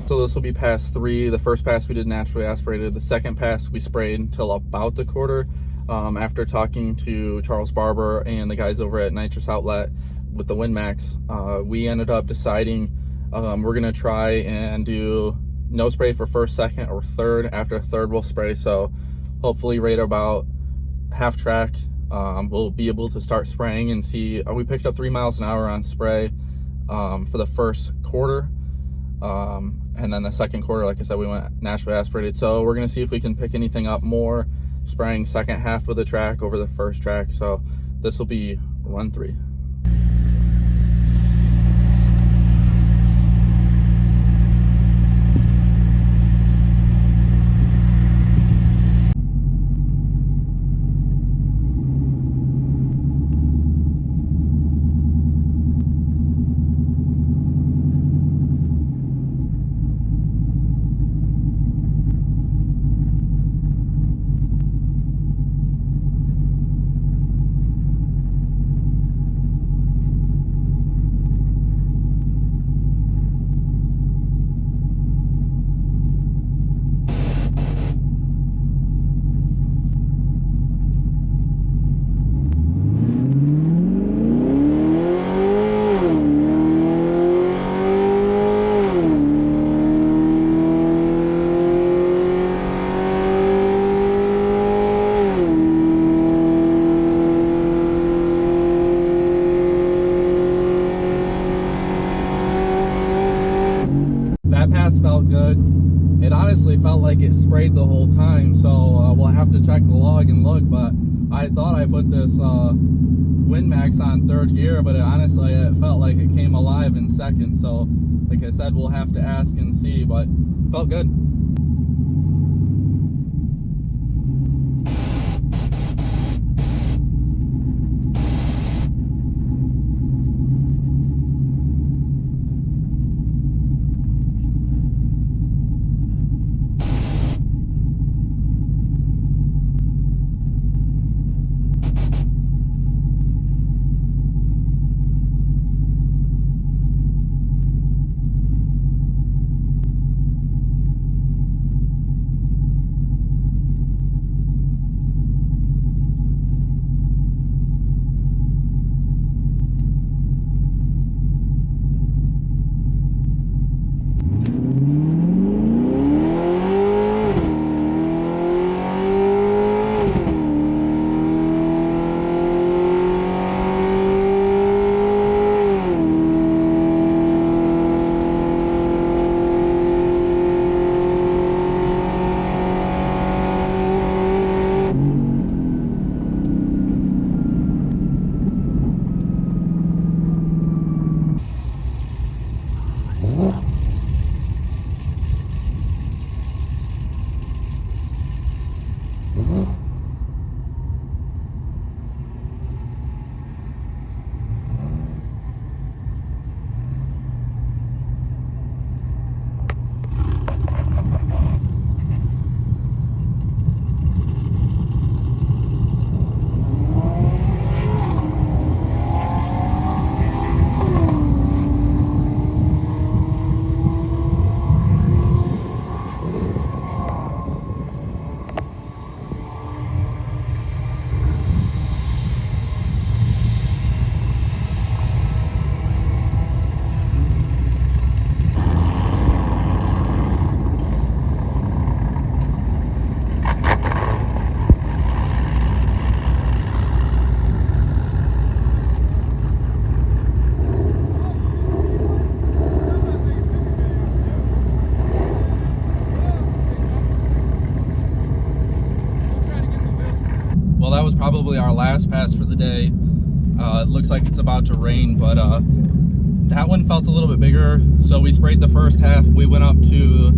So this will be pass 3. The first pass we did naturally aspirated. The second pass we sprayed until about the quarter. After talking to Charles Barber and the guys over at Nitrous Outlet with the WinMax, we ended up deciding we're gonna try and do no spray for first, second, or third. After third, we'll spray. So hopefully right about half track, we'll be able to start spraying and see. We picked up 3 miles an hour on spray for the first quarter. And then the second quarter, like I said, we went naturally aspirated. So we're gonna see if we can pick anything up more, spraying second half of the track over the first track. So this will be run 3. That pass felt good. It honestly felt like it sprayed the whole time, so we'll have to check the log and look, but I thought I put this WinMax on 3rd gear, but honestly it felt like it came alive in 2nd, so like I said, we'll have to ask and see, but felt good. Well, that was probably our last pass for the day. It looks like it's about to rain, but that one felt a little bit bigger. So we sprayed the first half. We went up to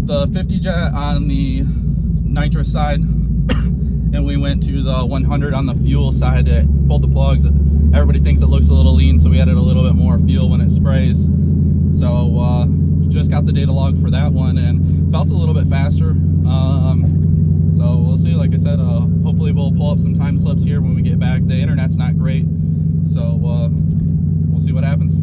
the 50 jet on the nitrous side, and we went to the 100 on the fuel side. It pulled the plugs. Everybody thinks it looks a little lean, so we added a little bit more fuel when it sprays. So just got the data log for that one and felt a little bit faster. So we'll see. Like I said, hopefully we'll pull up some time slips here when we get back. The internet's not great, so we'll see what happens.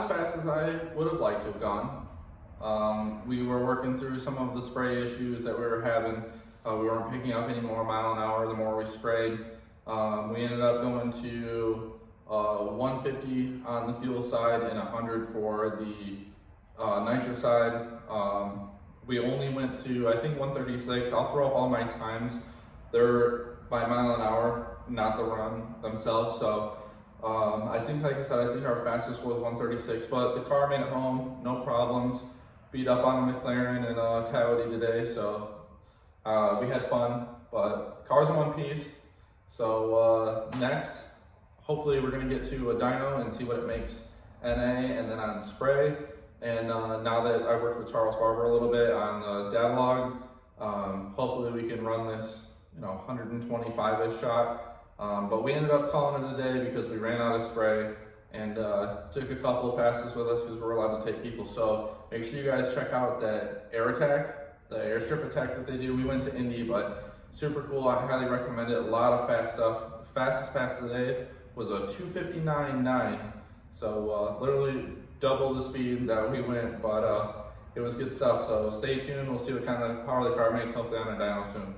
as fast as I would have liked to have gone. We were working through some of the spray issues that we were having. We weren't picking up any more mile an hour the more we sprayed. We ended up going to 150 on the fuel side and 100 for the nitrous side. We only went to, I think, 136. I'll throw up all my times. They're by mile an hour, not the run themselves. So I think, like I said, I think our fastest was 136, but the car made it home, no problems. Beat up on a McLaren and a Coyote today, so we had fun, but the car's in one piece. So next, hopefully we're gonna get to a dyno and see what it makes NA and then on spray. And now that I worked with Charles Barber a little bit on the data log, hopefully we can run this, 125-ish shot. But we ended up calling it a day because we ran out of spray and took a couple of passes with us because we're allowed to take people. So make sure you guys check out that air attack, the airstrip attack that they do. We went to INDY, but super cool. I highly recommend it. A lot of fast stuff. Fastest pass of the day was a 2:59.9. So literally double the speed that we went, but it was good stuff. So stay tuned. We'll see what kind of power the car makes, hopefully on a dyno soon.